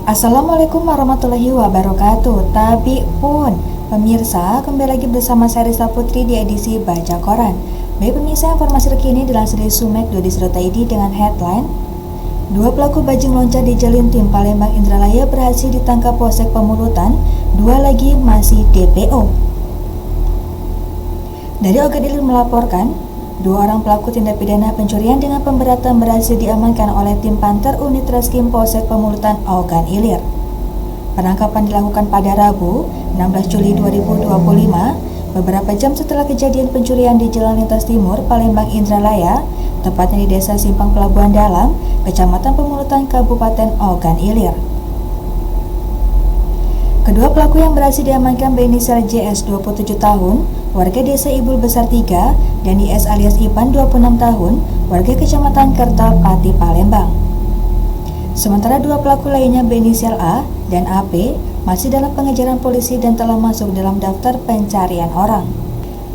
Assalamualaikum warahmatullahi wabarakatuh. Tapi pun, pemirsa, kembali lagi bersama saya Risa Putri di edisi Baca Koran. Baik pemirsa, informasi terkini dilansir dari sumek.id dengan headline: Dua pelaku bajing loncat di Jalin Tim Palembang Indralaya berhasil ditangkap Polsek Pemulutan, dua lagi masih DPO. Dari Ogan Ilir melaporkan, dua orang pelaku tindak pidana pencurian dengan pemberatan berhasil diamankan oleh tim Panter Unit Reskrim Polsek Pemulutan Ogan Ilir. Penangkapan dilakukan pada Rabu, 16 Juli 2025, beberapa jam setelah kejadian pencurian di Jalan Lintas Timur, Palembang Indralaya, tepatnya di Desa Simpang Pelabuhan Dalam, Kecamatan Pemulutan, Kabupaten Ogan Ilir. Kedua pelaku yang berhasil diamankan berinisial JS 27 tahun, warga Desa Ibul Besar 3, dan IS alias Ipan 26 tahun, warga Kecamatan Kertapati, Palembang. Sementara dua pelaku lainnya berinisial A dan AP masih dalam pengejaran polisi dan telah masuk dalam daftar pencarian orang.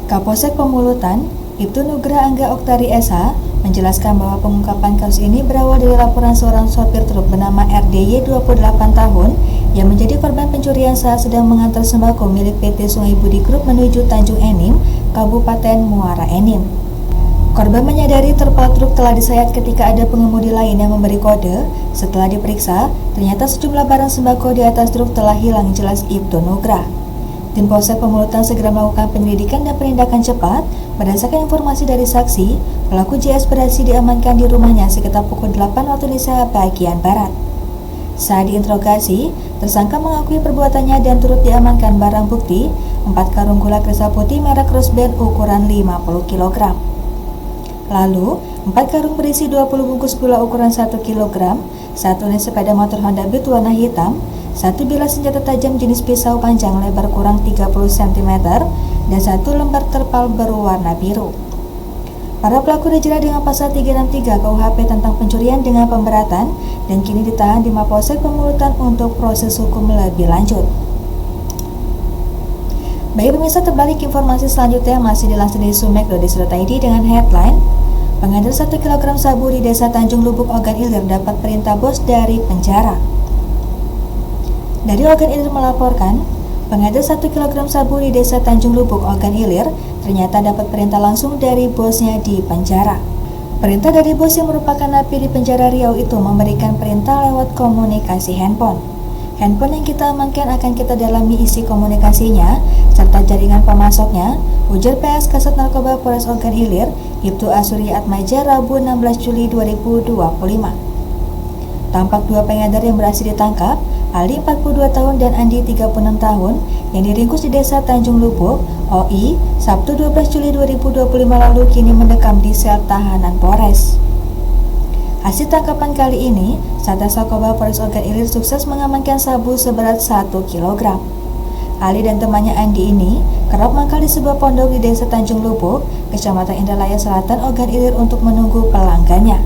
Kapolsek Pemulutan, Ibtu Nugra Angga Oktari SH, menjelaskan bahwa pengungkapan kasus ini berawal dari laporan seorang sopir truk bernama RDY 28 tahun yang menjadi korban pencurian saat sedang mengantar sembako milik PT Sungai Budi Group menuju Tanjung Enim, Kabupaten Muara Enim. Korban menyadari terpal truk telah disayat ketika ada pengemudi lain yang memberi kode. Setelah diperiksa, ternyata sejumlah barang sembako di atas truk telah hilang, jelas Ibtu Nugra. Tim Polsek Pemulutan segera melakukan penyelidikan dan penindakan cepat. Berdasarkan informasi dari saksi, pelaku JS berhasil diamankan di rumahnya sekitar pukul 8 waktu Indonesia bagian Barat. Saat diinterogasi, tersangka mengakui perbuatannya dan turut diamankan barang bukti 4 karung gula kristal putih merek Roseband ukuran 50 kg. Lalu, 4 karung berisi 20 bungkus gula ukuran 1 kg, 1 unit sepeda motor Honda Beat warna hitam, 1 bilah senjata tajam jenis pisau panjang lebar kurang 30 cm, dan 1 lembar terpal berwarna biru. Para pelaku dijerat dengan pasal 363 KUHP tentang pencurian dengan pemberatan dan kini ditahan di Mapolsek Pemulutan untuk proses hukum lebih lanjut. Baik pemirsa, terbalik informasi selanjutnya masih dilansir dari sumek.id dengan headline: Pengedar 1 kg sabu di Desa Tanjung Lubuk Ogan Ilir dapat perintah bos dari penjara. Dari Ogan Ilir melaporkan, pengedar 1 kg sabu di Desa Tanjung Lubuk Ogan Ilir ternyata dapat perintah langsung dari bosnya di penjara. Perintah dari bos yang merupakan napi di penjara Riau itu memberikan perintah lewat komunikasi handphone. Handphone yang kita amankan akan kita dalami isi komunikasinya serta jaringan pemasoknya, ujar PS Kasat Narkoba Polres Ogan Ilir, Ibtu Asuri Atmaja, Rabu 16 Juli 2025. Tampak dua pengedar yang berhasil ditangkap, Ali 42 tahun dan Andi 36 tahun, yang diringkus di Desa Tanjung Lubuk, OI, Sabtu 12 Juli 2025 lalu kini mendekam di sel tahanan Polres. Hasil tangkapan kali ini, Satgas Narkoba Polres Ogan Ilir sukses mengamankan sabu seberat 1 kg. Ali dan temannya Andi ini kerap mangkal di sebuah pondok di Desa Tanjung Lubuk, Kecamatan Indralaya Selatan, Ogan Ilir untuk menunggu pelanggannya.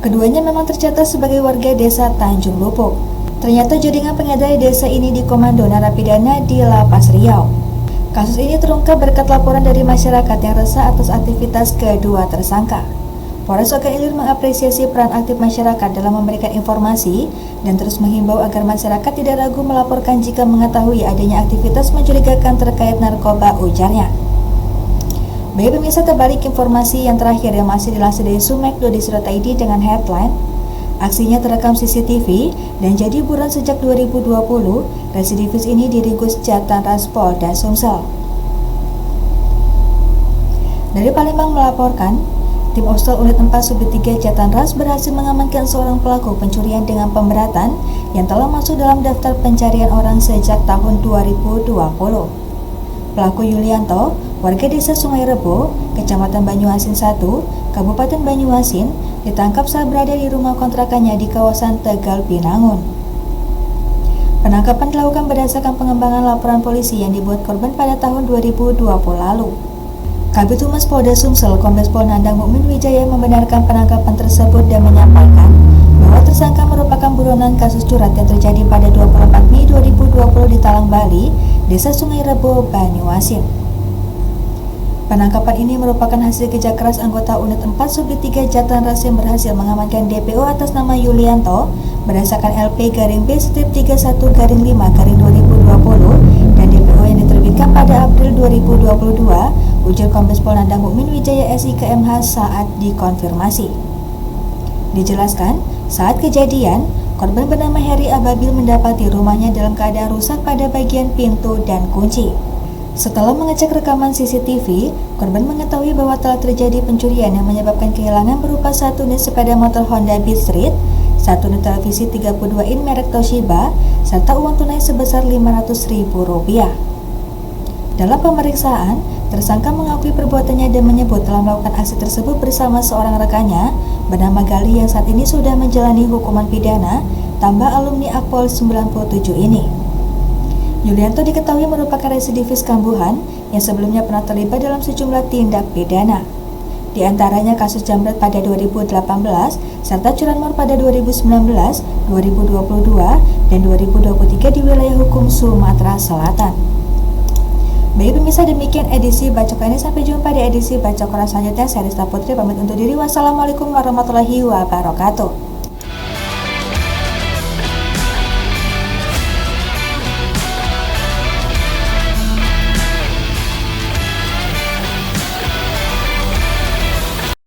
Keduanya memang tercatat sebagai warga Desa Tanjung Lubuk. Ternyata jaringan pengedar desa ini dikomando narapidana di Lapas Riau. Kasus ini terungkap berkat laporan dari masyarakat yang resah atas aktivitas kedua tersangka. Polres Ogan Ilir mengapresiasi peran aktif masyarakat dalam memberikan informasi dan terus menghimbau agar masyarakat tidak ragu melaporkan jika mengetahui adanya aktivitas mencurigakan terkait narkoba, ujarnya. Baik pemirsa, terbalik informasi yang terakhir yang masih dilansir dari sumek.id dengan headline: Aksinya terekam CCTV dan jadi buron sejak 2020, residivis ini diringkus Jatanras Polda Sumsel. Dari Palembang melaporkan, tim Ostel Unit 4 Subdit 3 Jatanras berhasil mengamankan seorang pelaku pencurian dengan pemberatan yang telah masuk dalam daftar pencarian orang sejak tahun 2020. Pelaku Yulianto, warga Desa Sungai Rebo, Kecamatan Banyuasin 1, Kabupaten Banyuasin, ditangkap saat berada di rumah kontrakannya di kawasan Tegal, Binangun. Penangkapan dilakukan berdasarkan pengembangan laporan polisi yang dibuat korban pada tahun 2020 lalu. Kabid Humas Polda Sumsel, Kombes Pol Nandang Mukmin Wijaya membenarkan penangkapan tersebut dan menyampaikan bahwa tersangka merupakan buronan kasus curat yang terjadi pada 24 Mei 2020 di Talang, Bali, Desa Sungai Rebo, Banyuasin. Penangkapan ini merupakan hasil kerja keras anggota Unit 4 Subdit 3 Jatan Ras yang berhasil mengamankan DPO atas nama Yulianto berdasarkan LP-B131-5-2020 dan DPO yang diterbitkan pada April 2022, ujar Kombes Pol Nandang Mukmin Wijaya SIK MH saat dikonfirmasi. Dijelaskan, saat kejadian, korban bernama Heri Ababil mendapati rumahnya dalam keadaan rusak pada bagian pintu dan kunci. Setelah mengecek rekaman CCTV, korban mengetahui bahwa telah terjadi pencurian yang menyebabkan kehilangan berupa satu unit sepeda motor Honda Beat Street, satu unit televisi 32 in merek Toshiba, serta uang tunai sebesar Rp500.000. Dalam pemeriksaan, tersangka mengakui perbuatannya dan menyebut telah melakukan aksi tersebut bersama seorang rekannya bernama Gali yang saat ini sudah menjalani hukuman pidana tambah alumni Akpol 97 ini. Yulianto diketahui merupakan residivis kambuhan yang sebelumnya pernah terlibat dalam sejumlah tindak pidana. Di antaranya kasus jambret pada 2018, serta curanmor pada 2019, 2022, dan 2023 di wilayah hukum Sumatera Selatan. Baik pemirsa, demikian edisi Bacokan ini. Sampai jumpa di edisi Bacokan selanjutnya. Saya Rista Putri pamit undur diri. Wassalamualaikum warahmatullahi wabarakatuh.